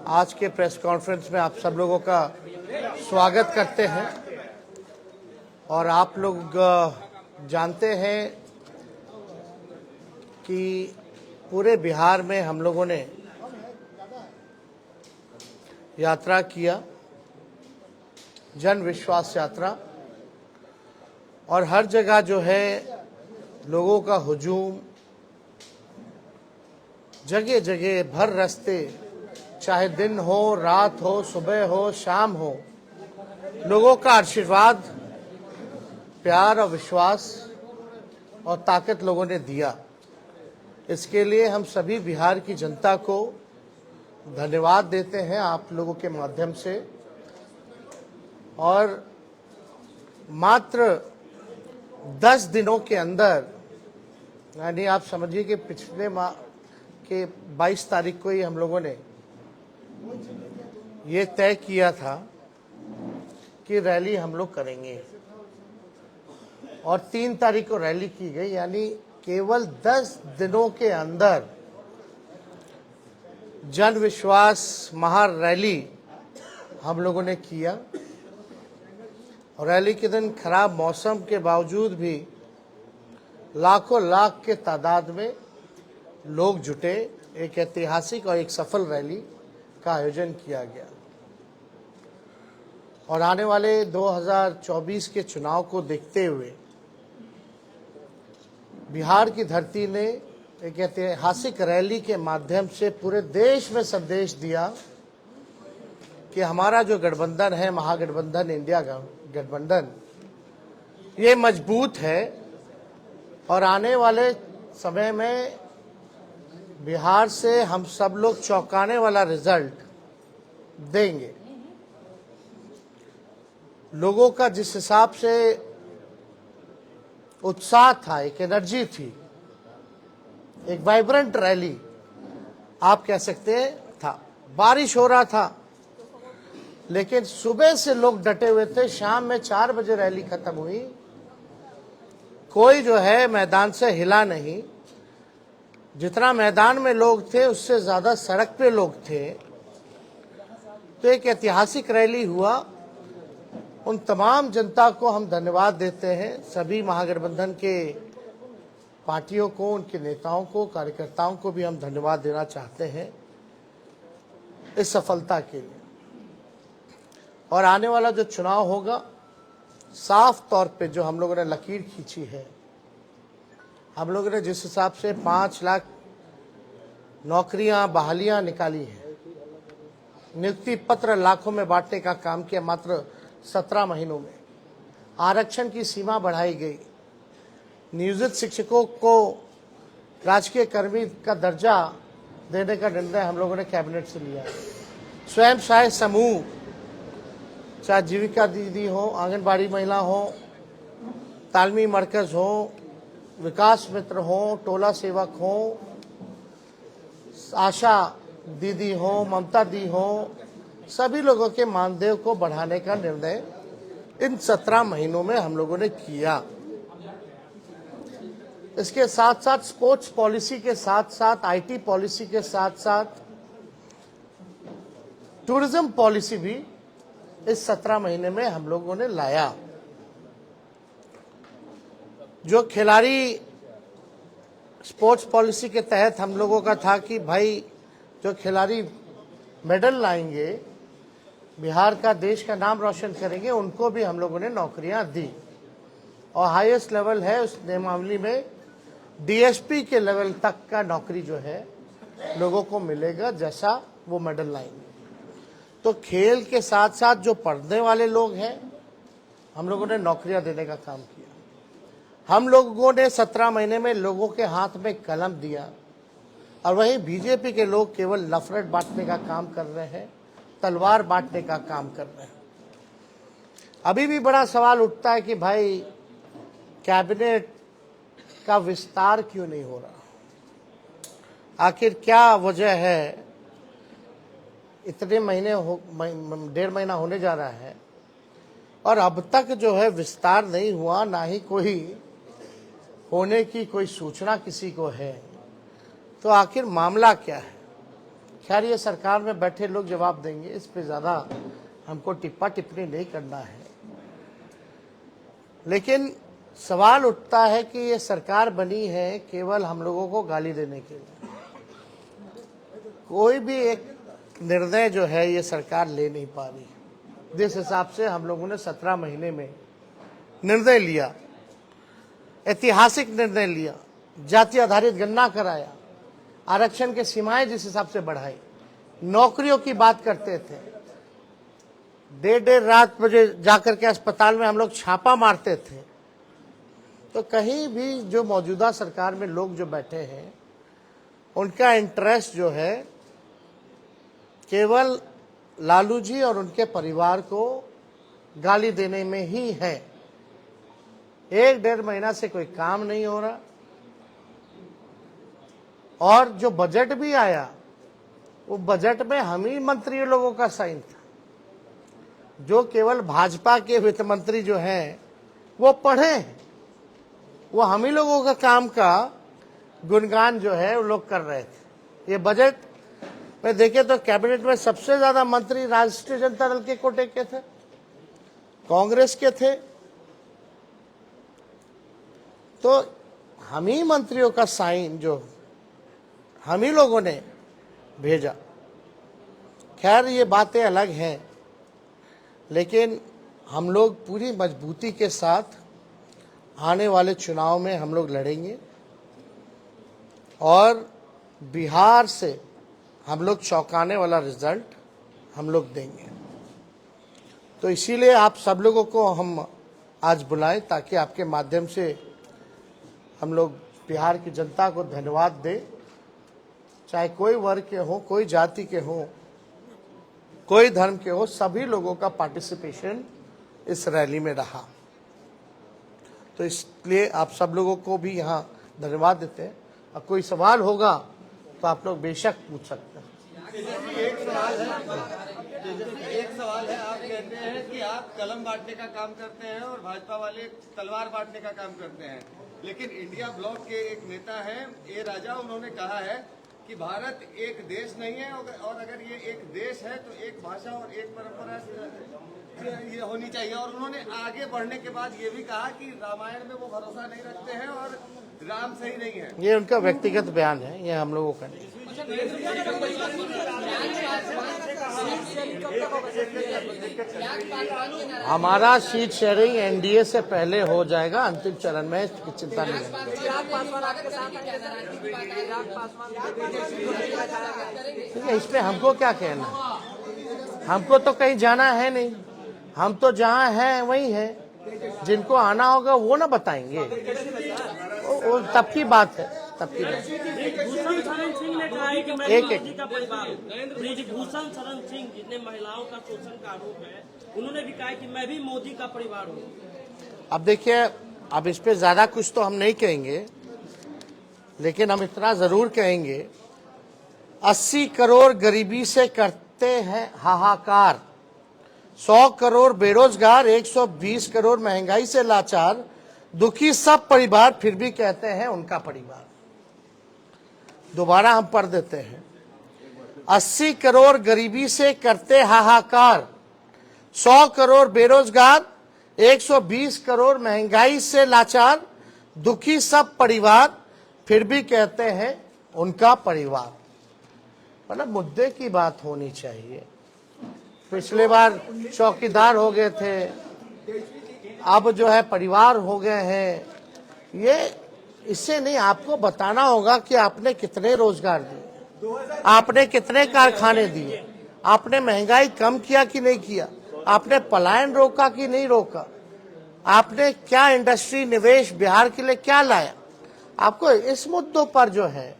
आज के press conference में आप सब लोगों का स्वागत करते हैं। और आप लोग जानते हैं कि पूरे बिहार में हम लोगों ने यात्रा किया, जन विश्वास यात्रा, और हर जगह जो है लोगों का हुजूम, जगह जगह भर रास्ते, चाहे दिन हो, रात हो, सुबह हो, शाम हो, लोगों का आशीर्वाद, प्यार और विश्वास और ताकत लोगों ने दिया। इसके लिए हम सभी बिहार की जनता को धन्यवाद देते हैं आप लोगों के माध्यम से। और मात्र 10 दिनों के अंदर, यानी आप समझिए कि पिछले माह के 22 तारीख को ही हम लोगों ने ये तय किया था कि रैली हम लोग करेंगे, और 3 तारीख को रैली की गई। यानी केवल 10 दिनों के अंदर जन विश्वास महारैली हम लोगों ने किया। और रैली के दिन खराब मौसम के बावजूद भी लाखों लाख के तादाद में लोग जुटे। एक ऐतिहासिक और एक सफल रैली का आयोजन किया गया। और आने वाले 2024 के चुनाव को देखते हुए बिहार की धरती ने एक ऐतिहासिक रैली के माध्यम से पूरे देश में संदेश दिया कि हमारा जो गठबंधन है, महागठबंधन, इंडिया गठबंधन, ये मजबूत है और आने वाले समय में बिहार से हम सब लोग चौंकाने वाला रिजल्ट देंगे। लोगों का जिस हिसाब से उत्साह था, एक एनर्जी थी, एक वाइब्रेंट रैली आप कह सकते हैं था। बारिश हो रहा था लेकिन सुबह से लोग डटे हुए थे। शाम में 4 बजे रैली खत्म हुई, कोई जो है मैदान से हिला नहीं। जितना मैदान में लोग थे उससे ज्यादा सड़क पे लोग थे। तो एक ऐतिहासिक रैली हुआ। उन तमाम जनता को हम धन्यवाद देते हैं, सभी महागठबंधन के पार्टियों को, उनके नेताओं को, कार्यकर्ताओं को भी हम धन्यवाद देना चाहते हैं इस सफलता के लिए। और आने वाला जो चुनाव होगा, साफ तौर पे जो हम लोगों ने लकीर खींची है, हम लोगों ने जिस हिसाब से 5 लाख नौकरियां, बहालियां निकाली हैं, नियुक्ति पत्र लाखों में बांटने का काम किया मात्र 17 महीनों में, आरक्षण की सीमा बढ़ाई गई, नियोजित शिक्षकों को राजकीय कर्मी का दर्जा देने का निर्णय हम लोगों ने कैबिनेट से लिया। स्वयं सहायता समूह, चाहे जीविका दीदी हो, आंगनबाड़ी महिला हो, तालमी मरकज हो, विकास मित्र हो, टोला सेवक हो, आशा दीदी हो, ममता दी हो, सभी लोगों के मानदेय को बढ़ाने का निर्णय इन 17 महीनों में हम लोगों ने किया। इसके साथ साथ स्पोर्ट्स पॉलिसी के साथ साथ, आईटी पॉलिसी के साथ साथ टूरिज्म पॉलिसी भी इस 17 महीने में हम लोगों ने लाया। जो खिलाड़ी स्पोर्ट्स पॉलिसी के तहत हम लोगों का था कि भाई जो खिलाड़ी मेडल लाएंगे, बिहार का, देश का नाम रोशन करेंगे, उनको भी हम लोगों ने नौकरियां दी। और हाईएस्ट लेवल है उस नियमावली में डीएसपी के लेवल तक का नौकरी जो है लोगों को मिलेगा, जैसा वो मेडल लाएंगे। तो खेल के साथ साथ जो पढ़ने वाले लोग हैं, हम लोगों ने नौकरियां देने का काम किया। हम लोगों ने 17 महीने में लोगों के हाथ में कलम दिया। और वहीं बीजेपी के लोग केवल नफरत बांटने का काम कर रहे हैं, तलवार बांटने का काम कर रहे हैं। अभी भी बड़ा सवाल उठता है कि भाई कैबिनेट का विस्तार क्यों नहीं हो रहा, आखिर क्या वजह है। इतने महीने 1.5 महीना होने जा रहा है और अब तक जो है विस्तार नहीं हुआ, ना ही कोई होने की कोई सूचना किसी को है। तो आखिर मामला क्या है? खैर ये सरकार में बैठे लोग जवाब देंगे, इस पे ज़्यादा हमको टिप्पणी नहीं करना है। लेकिन सवाल उठता है कि ये सरकार बनी है केवल हम लोगों को गाली देने के लिए। कोई भी एक निर्णय जो है ये सरकार ले नहीं पा रही। जिस हिसाब से हम लोगों ने 17 महीने में निर्णय लिया, ऐतिहासिक निर्णय लिया, जाति आधारित गणना कराया, आरक्षण के सीमाएं जिस हिसाब से बढ़ाई, नौकरियों की बात करते थे, देर रात बजे जाकर के अस्पताल में हम लोग छापा मारते थे, तो कहीं भी जो मौजूदा सरकार में लोग जो बैठे हैं उनका इंटरेस्ट जो है केवल लालू जी और उनके परिवार को गाली देने में ही है। 1-1.5 महीना से कोई काम नहीं हो रहा, और जो बजट भी आया वो बजट में हम ही मंत्री लोगों का साइन था। जो केवल भाजपा के वित्त मंत्री जो हैं वो पढ़े हैं, वो हम ही लोगों का काम का गुणगान जो है वो लोग कर रहे थे। ये बजट में देखे तो कैबिनेट में सबसे ज्यादा मंत्री राष्ट्रीय जनता दल के कोटे के थे, कांग्रेस के थे, तो हम ही मंत्रियों का साइन जो हम ही लोगों ने भेजा। खैर ये बातें अलग हैं, लेकिन हम लोग पूरी मजबूती के साथ आने वाले चुनाव में हम लोग लड़ेंगे और बिहार से हम लोग चौंकाने वाला रिजल्ट हम लोग देंगे। तो इसीलिए आप सब लोगों को हम आज बुलाएं ताकि आपके माध्यम से हम लोग बिहार की जनता को धन्यवाद दें। चाहे कोई वर्ग के हो, कोई जाति के हो, कोई धर्म के हो, सभी लोगों का पार्टिसिपेशन इस रैली में रहा। तो इसलिए आप सब लोगों को भी यहाँ धन्यवाद देते हैं। अब कोई सवाल होगा तो आप लोग बेशक पूछ सकते हैं। एक सवाल है, आप कहते हैं कि आप कलम बांटने का काम करते हैं और भाजपा वाले तलवार बांटने का काम करते हैं, लेकिन इंडिया ब्लॉक के एक नेता हैं ए राजा, उन्होंने कहा है कि भारत एक देश नहीं है और अगर ये एक देश है तो एक भाषा और एक परंपरा ये होनी चाहिए। और उन्होंने आगे बढ़ने के बाद ये भी कहा कि रामायण में वो भरोसा नहीं रखते हैं और राम सही नहीं है। ये उनका व्यक्तिगत बयान है, ये हम लोगों का नहीं। हमारा सीट शेयरिंग एनडीए से पहले हो जाएगा, अंतिम चरण में चिंता नहीं है। इसमें हमको क्या कहना, हमको तो कहीं जाना है नहीं, हम तो जहाँ हैं वही है। जिनको आना होगा वो ना बताएंगे, वो तब की बात है, तब की बात। ब्रिजभूषण शरण सिंह ने कहा है कि मैं मोदी का परिवार हूं। ब्रिजभूषण शरण सिंह जितने महिलाओं का शोषण का आरोप है, उन्होंने भी कहा कि मैं भी मोदी का परिवार हूं। अब देखिए, अब इस पे ज्यादा कुछ तो हम नहीं कहेंगे, लेकिन हम इतना जरूर कहेंगे 80 करोड़ गरीबी से करते हैं हाहाकार, 100 करोड़ बेरोजगार, 120 करोड़ महंगाई से लाचार, दुखी सब परिवार फिर भी कहते हैं उनका परिवार। दोबारा हम पढ़ देते हैं, 80 करोड़ गरीबी से करते हाहाकार, 100 करोड़ बेरोजगार, 120 करोड़ महंगाई से लाचार, दुखी सब परिवार फिर भी कहते हैं उनका परिवार। मतलब मुद्दे की बात होनी चाहिए। पिछले बार चौकीदार हो गए थे, अब जो है परिवार हो गए हैं। ये इससे नहीं, आपको बताना होगा कि आपने कितने रोजगार दिए, आपने कितने कारखाने दिए, आपने महंगाई कम किया कि नहीं किया, आपने पलायन रोका कि नहीं रोका, आपने क्या इंडस्ट्री निवेश बिहार के लिए क्या लाया। आपको इस मुद्दों पर जो है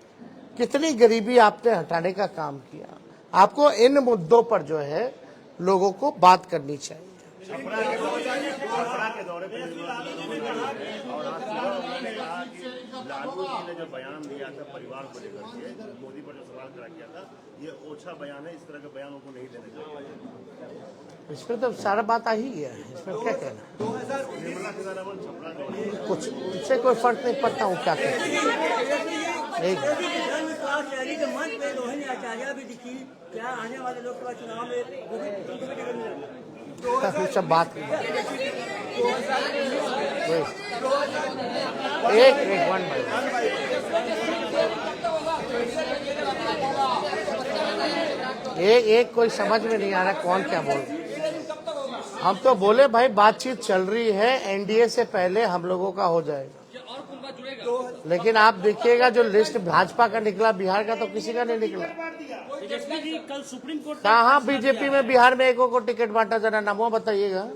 कितनी गरीबी आपने हटाने का काम किया, आपको इन मुद्दों पर जो है लोगों को बात करनी चाहिए। लालू जी ने जो बयान दिया था परिवार को लेकर के, मोदी पर जो सवाल खड़ा किया था, ये ओछा बयान है, इस तरह के बयानों को नहीं देना चाहिए। इसमें तो सारा बात आ ही गया है, इसमें क्या कहना, कुछ इससे कोई फर्क नहीं पड़ता हूँ क्या कहना। एक धर्म विकास रैली के मंच पे रोहिणी आचार्य भी दिखी। क्या आने वाले लोकसभा चुनाव में वो भी उनको भी टिकट मिलेगा? सब बात एक वन एक कोई समझ में नहीं आ रहा कौन क्या बोल रहा। हम तो बोले भाई बातचीत चल रही है, एनडीए से पहले हम लोगों का हो जाएगा। लेकिन आप देखिएगा जो लिस्ट भाजपा का निकला, बिहार का तो किसी का नहीं निकला। तेजस्वी जी कल सुप्रीम कोर्ट कहाँ बीजेपी में बिहार में एक को टिकट बांटा, जरा नामों बताइएगा।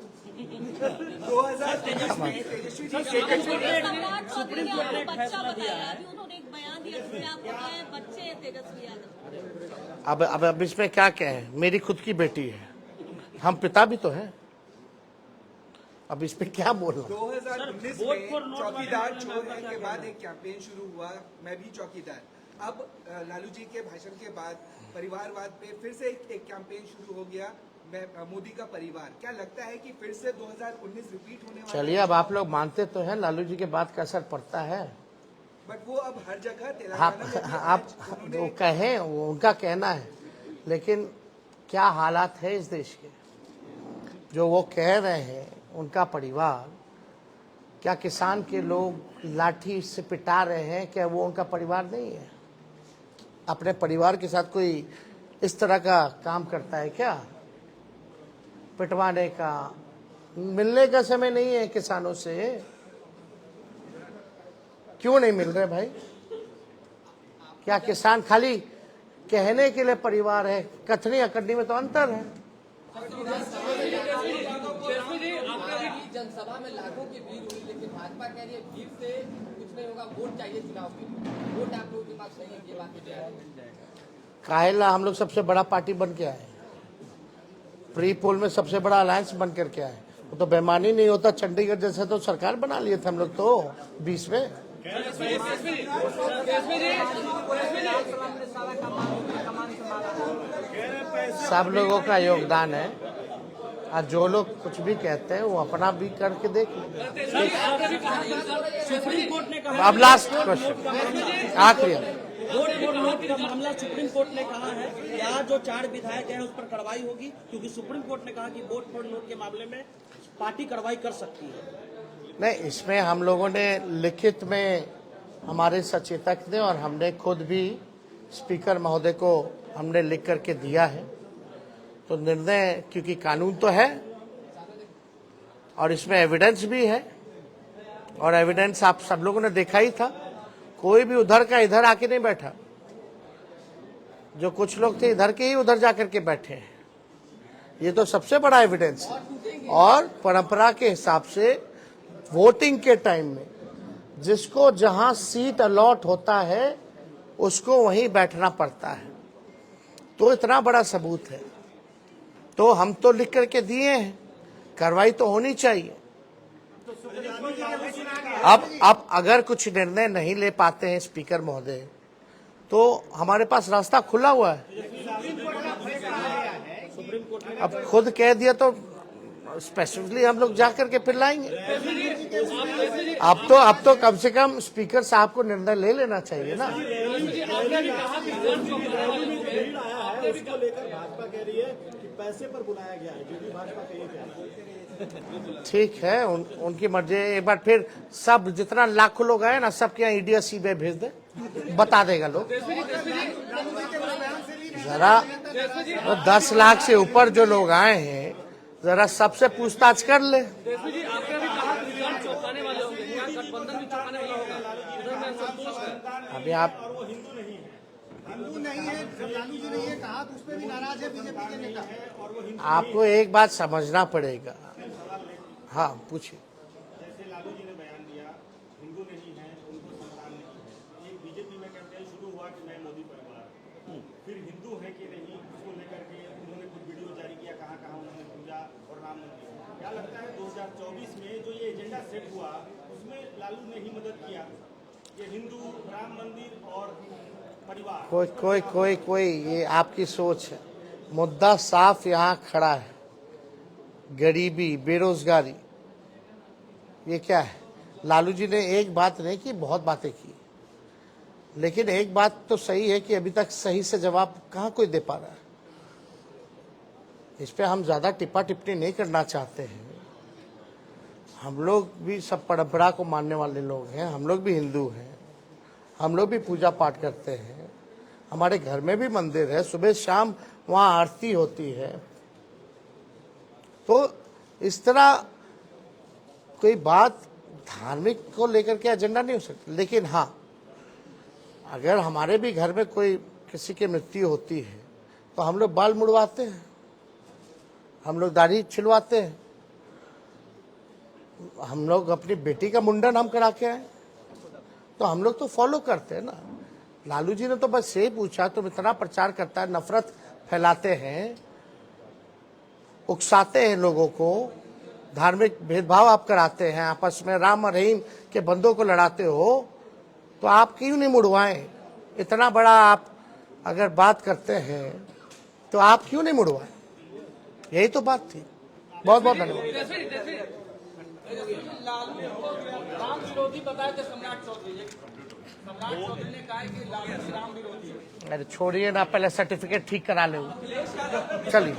सुप्रीम कोर्ट ने एक फैसला दिया है। उन्होंने एक बयान दिया जिसमें आपको क्या है, बच्चे हैं तेजस्वी यादव। अब इसमें क्या है, मेरी खुद की बेटी है, हम पिता भी तो हैं। अब इस पे क्या बोलना। 2019 में चौकीदार चोर है के बाद एक कैंपेन शुरू हुआ, मैं भी चौकीदार। अब लालू जी के भाषण के बाद परिवारवाद पे फिर से एक कैंपेन शुरू हो गया, मैं मोदी का परिवार। क्या लगता है कि फिर से 2019 रिपीट होने वाला? चलिए, अब आप लोग मानते तो हैं लालू जी के बात का असर पड़ता है, बट वो अब हर जगह तेलंगाना में भी आप वो कहें, वो उनका कहना है, लेकिन क्या हालात है इस देश के, जो वो कह रहे हैं उनका परिवार, क्या किसान के लोग लाठी से पिटा रहे हैं, क्या वो उनका परिवार नहीं है? अपने परिवार के साथ कोई इस तरह का काम करता है क्या? पिटवाने का, मिलने का समय नहीं है किसानों से। क्यों नहीं मिल रहे भाई? क्या किसान खाली कहने के लिए परिवार है? कथनी अकड़नी में तो अंतर है। जनसभा में लाखों की भीड़ हुई, लेकिन भाजपा कह रही है भीड़ से कुछ नहीं होगा, वोट चाहिए चुनाव में। वोट आप लोगों के पास सही है, ये बात मुझे है। काहेला हम लोग सबसे बड़ा पार्टी बन के आए, प्री पोल में सबसे बड़ा अलायंस बन करके आए। वो तो बेमानी नहीं होता, चंडीगढ़ जैसे तो सरकार बना लिए थे हम लोग तो 20 में। सब लोगों का योगदान है, और जो लोग कुछ भी कहते हैं वो अपना भी करके देख लेंगे। सुप्रीम कोर्ट ने कहा, अब लास्ट क्वेश्चन, आखिरी। वोट फॉर नोट का मामला सुप्रीम कोर्ट ने कहा है कि आज जो 4 विधायक हैं उस पर कार्रवाई होगी, क्योंकि सुप्रीम कोर्ट ने कहा कि वोट फॉर नोट के मामले में पार्टी कार्रवाई कर सकती है। नहीं, इसमें हम लोगों ने लिखित में, हमारे सचेतक ने और हमने खुद भी स्पीकर महोदय को हमने लिख करके दिया है। तो निर्णय, क्योंकि कानून तो है और इसमें एविडेंस भी है, और एविडेंस आप सब लोगों ने देखा ही था। कोई भी उधर का इधर आके नहीं बैठा, जो कुछ लोग थे इधर के ही उधर जाकर के बैठे हैं। ये तो सबसे बड़ा एविडेंस है। और परंपरा के हिसाब से वोटिंग के टाइम में जिसको जहां सीट अलॉट होता है उसको वहीं बैठना पड़ता है। तो इतना बड़ा सबूत है, तो हम तो लिख करके दिए हैं, कार्रवाई तो होनी चाहिए। अब अगर कुछ निर्णय नहीं ले पाते हैं स्पीकर महोदय, तो हमारे पास रास्ता खुला हुआ है। अब खुद कह दिया तो स्पेसिफिकली हम लोग जाकर के फिर लाएंगे। अब तो कम से कम स्पीकर साहब को निर्णय ले लेना चाहिए ना। उसको लेकर भाजपा कह रही है कि पैसे पर बुलाया गया है, जो भी भाजपा कह रही है। ठीक है, उनकी मर्जी। एक बार फिर सब जितना लाखों लोग आए ना, सबके यहाँ ईडी सीबीआई भेज दे, बता देगा लोग। जरा 10 लाख से ऊपर जो लोग आए हैं, जरा सबसे पूछताछ कर ले। अभी आप हिंदू नहीं है, लालू जी ने ये कहा तो उस पर भी नाराज है बीजेपी के नेता। आपको एक बात समझना पड़ेगा। हाँ, पूछिए। जैसे लालू जी ने बयान दिया, हिंदू नहीं है, उनको संतान नहीं है। एक बीजेपी में कैंपेन शुरू हुआ कि मैं मोदी परिवार, फिर हिंदू है कि नहीं, उसको लेकर के उन्होंने कुछ वीडियो जारी किया, कहाँ कहाँ उन्होंने पूजा और राम मंदिर। क्या लगता है 2024 में जो ये एजेंडा सेट हुआ, उसमें लालू ने ही मदद किया? ये हिंदू, राम मंदिर और परिवार, कोई ये आपकी सोच है। मुद्दा साफ यहाँ खड़ा है, गरीबी, बेरोजगारी। ये क्या है? लालू जी ने एक बात नहीं की, बहुत बातें की। लेकिन एक बात तो सही है कि अभी तक सही से जवाब कहाँ कोई दे पा रहा है। इस पे हम ज्यादा टिप्पा टिप्पणी नहीं करना चाहते हैं। हम लोग भी सब परंपरा को मानने वाले लोग हैं, हम लोग भी हिंदू हैं, हम लोग भी पूजा पाठ करते हैं, हमारे घर में भी मंदिर है, सुबह शाम वहाँ आरती होती है। तो इस तरह कोई बात धार्मिक को लेकर के एजेंडा नहीं हो सकती। लेकिन हाँ, अगर हमारे भी घर में कोई किसी की मृत्यु होती है तो हम लोग बाल मुड़वाते हैं, हम लोग दाढ़ी छिलवाते हैं, हम लोग अपनी बेटी का मुंडन हम करा के आए, तो हम लोग तो फॉलो करते हैं ना। लालू जी ने तो बस यही पूछा, तुम इतना प्रचार करता है, नफरत फैलाते हैं, उकसाते हैं लोगों को, धार्मिक भेदभाव आप कराते हैं, आपस में राम और रहीम के बंदों को लड़ाते हो, तो आप क्यों नहीं मुड़वाएं? इतना बड़ा आप अगर बात करते हैं तो आप क्यों नहीं मुड़वाएं? यही तो बात थी। बहुत बहुत धन्यवाद। लालू को राम विरोधी बताए थे सम्राट चौधरी ने कहा कि लालू राम विरोधी। अरे छोड़िए ना, पहले सर्टिफिकेट ठीक करा ले। चलिए।